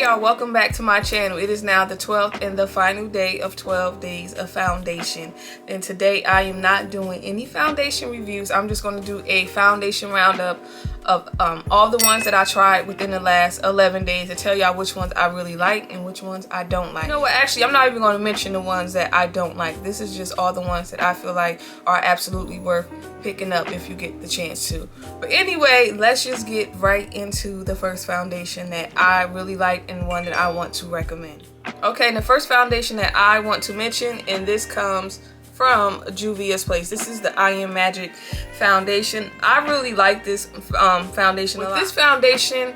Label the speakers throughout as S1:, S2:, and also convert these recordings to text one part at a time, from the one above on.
S1: y'all, welcome back to my channel. It is now the 12th and the final day of 12 days of foundation, and today I am not doing any foundation reviews. I'm just going to do a foundation roundup of all the ones that I tried within the last 11 days to tell y'all which ones I really like and which ones I don't like. You know what, actually I'm not even going to mention the ones that I don't like. This is just all the ones that I feel like are absolutely worth picking up if you get the chance to. But anyway, let's just get right into the first foundation that I really like and one that I want to recommend. Okay, and the first foundation that I want to mention, and this comes from Juvia's place. This is the I Am Magic foundation. I really like this foundation a lot. With this foundation,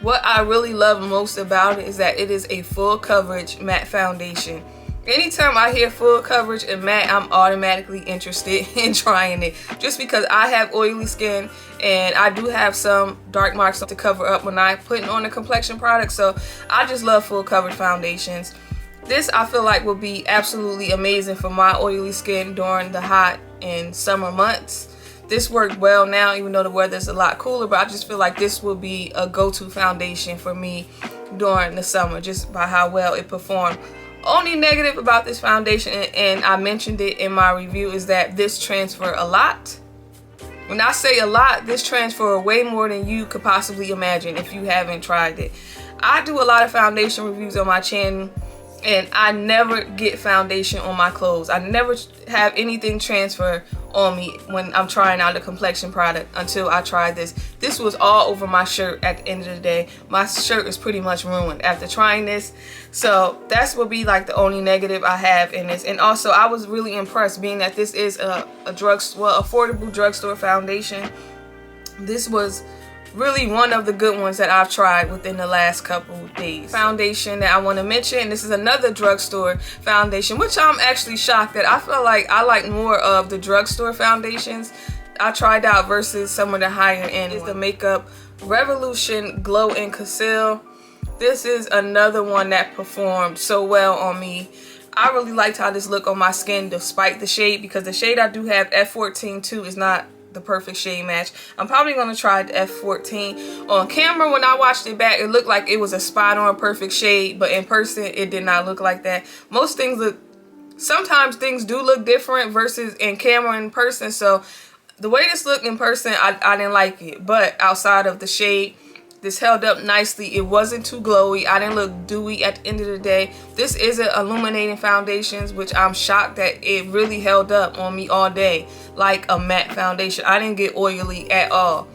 S1: what I really love most about it is that it is a full coverage matte foundation. Anytime I hear full coverage and matte, I'm automatically interested in trying it, just because I have oily skin and I do have some dark marks to cover up when I put on a complexion product, so I just love full coverage foundations. This I feel like will be absolutely amazing for my oily skin during the hot and summer months. This worked well now, even though the weather's a lot cooler, but I just feel like this will be a go-to foundation for me during the summer, just by how well it performed. Only negative about this foundation, and I mentioned it in my review, is that this transfer a lot. When I say a lot, this transfer way more than you could possibly imagine if you haven't tried it. I do a lot of foundation reviews on my channel, and I never get foundation on my clothes. I never have anything transfer on me when I'm trying out a complexion product until I tried this. This was all over my shirt at the end of the day. My shirt is pretty much ruined after trying this. So that's will be like the only negative I have in this. And also I was really impressed, being that this is a affordable drugstore foundation. This was really one of the good ones that I've tried within the last couple days. Foundation that I want to mention, this is another drugstore foundation, which I'm actually shocked that I feel like I like more of the drugstore foundations I tried out versus some of the higher end. Is the Makeup Revolution Glow in Cassell. This is another one that performed so well on me. I really liked how this looked on my skin despite the shade, because the shade I do have, F14 too, is not the perfect shade match. I'm probably going to try the F14. On camera, when I watched it back, it looked like it was a spot on perfect shade, but in person it did not look like that. Most things look, sometimes things do look different versus in camera and in person, so the way this looked in person, I didn't like it. But outside of the shade, this held up nicely. It wasn't too glowy. I didn't look dewy at the end of the day. This isn't illuminating foundations, which I'm shocked that it really held up on me all day like a matte foundation. I didn't get oily at all.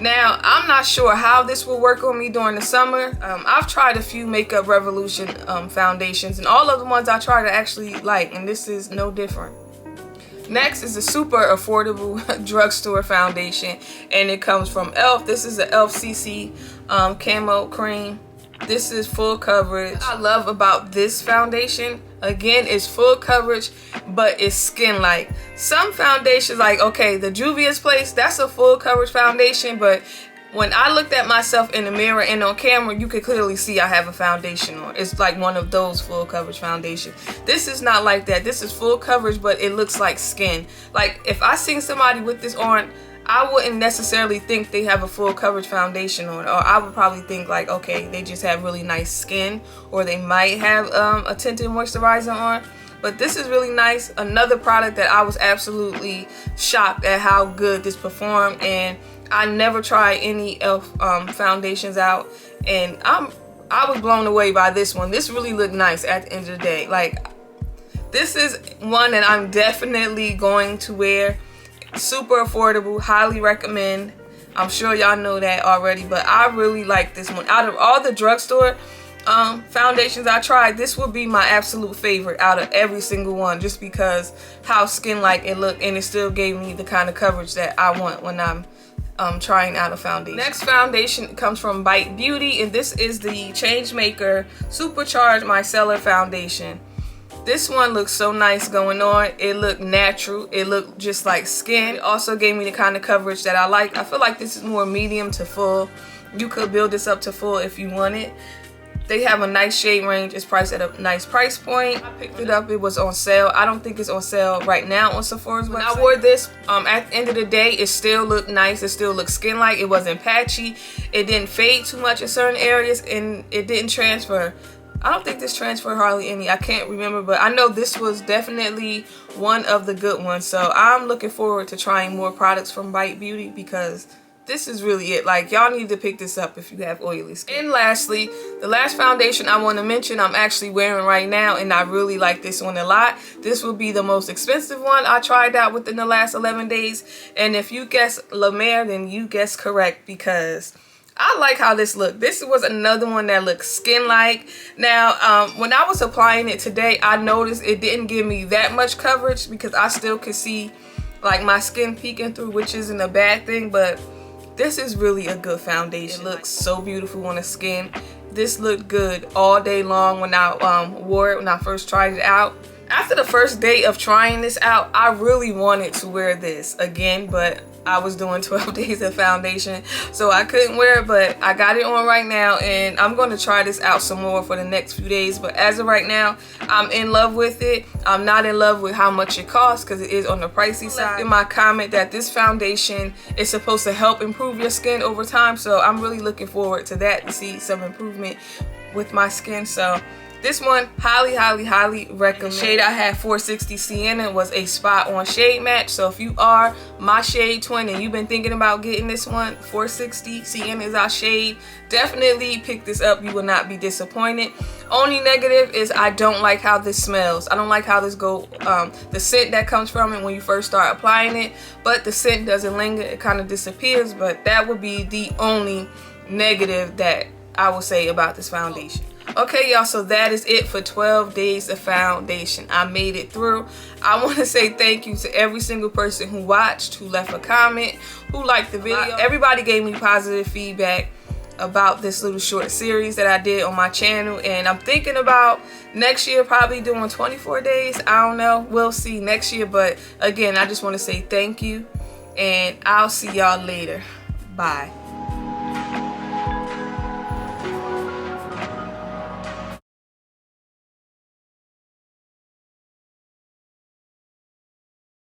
S1: Now, I'm not sure how this will work on me during the summer. I've tried a few Makeup Revolution foundations, and all of the ones I tried I actually like, and this is no different. Next is a super affordable drugstore foundation, and it comes from e.l.f. This is the e.l.f. CC Camo Cream. This is full coverage. What I love about this foundation, again, is full coverage, but it's skin-like. Some foundations, like, okay, the Juvia's place, that's a full coverage foundation, but when I looked at myself in the mirror and on camera, you could clearly see I have a foundation on. It's like one of those full coverage foundations. This is not like that. This is full coverage, but it looks like skin. Like, if I seen somebody with this on, I wouldn't necessarily think they have a full coverage foundation on, or I would probably think like, okay, they just have really nice skin, or they might have a tinted moisturizer on. But this is really nice. Another product that I was absolutely shocked at how good this performed, and I never tried any e.l.f. Foundations out, and I was blown away by this one. This really looked nice at the end of the day. Like, this is one that I'm definitely going to wear. Super affordable, highly recommend. I'm sure y'all know that already, but I really like this one. Out of all the drugstore foundations I tried, this would be my absolute favorite out of every single one, just because how skin-like it looked, and it still gave me the kind of coverage that I want when I'm trying out a foundation. Next foundation comes from Beaute, and this is the Changemaker Supercharged Micellar Foundation. This one looks so nice going on. It looked natural. It looked just like skin. It also gave me the kind of coverage that I like. I feel like this is more medium to full. You could build this up to full if you want it. They have a nice shade range. It's priced at a nice price point. I picked it up. It was on sale. I don't think it's on sale right now on Sephora's website. When I wore this, at the end of the day, it still looked nice. It still looked skin-like. It wasn't patchy. It didn't fade too much in certain areas, and it didn't transfer. I don't think this transferred hardly any. I can't remember, but I know this was definitely one of the good ones. So I'm looking forward to trying more products from Bite Beauty because this is really it. Like, y'all need to pick this up if you have oily skin. And lastly, the last foundation I want to mention I'm actually wearing right now, and I really like this one a lot. This will be the most expensive one I tried out within the last 11 days. And if you guess La Mer, then you guess correct because I like how this looked. This was another one that looked skin-like. Now, when I was applying it today, I noticed it didn't give me that much coverage because I still could see like my skin peeking through, which isn't a bad thing, but this is really a good foundation. It looks so beautiful on the skin. This looked good all day long when I wore it when I first tried it out. After the first day of trying this out, I really wanted to wear this again, but I was doing 12 days of foundation, so I couldn't wear it, but I got it on right now, and I'm going to try this out some more for the next few days. But as of right now, I'm in love with it. I'm not in love with how much it costs because it is on the pricey side. In my comment that this foundation is supposed to help improve your skin over time, so I'm really looking forward to that, to see some improvement with my skin. So this one, highly recommend. The shade I had, 460 Sienna, was a spot on shade match. So if you are my shade twin and you've been thinking about getting this one, 460 Sienna is our shade. Definitely pick this up. You will not be disappointed. Only negative is I don't like how this smells. I don't like how this the scent that comes from it when you first start applying it. But the scent doesn't linger. It kind of disappears. But that would be the only negative that I will say about this foundation. Okay, y'all, so that is it for 12 days of foundation. I made it through. I want to say thank you to every single person who watched, who left a comment, who liked the video. Everybody gave me positive feedback about this little short series that I did on my channel, and I'm thinking about next year probably doing 24 days. I don't know. We'll see next year, but again, I just want to say thank you, and I'll see y'all later. Bye.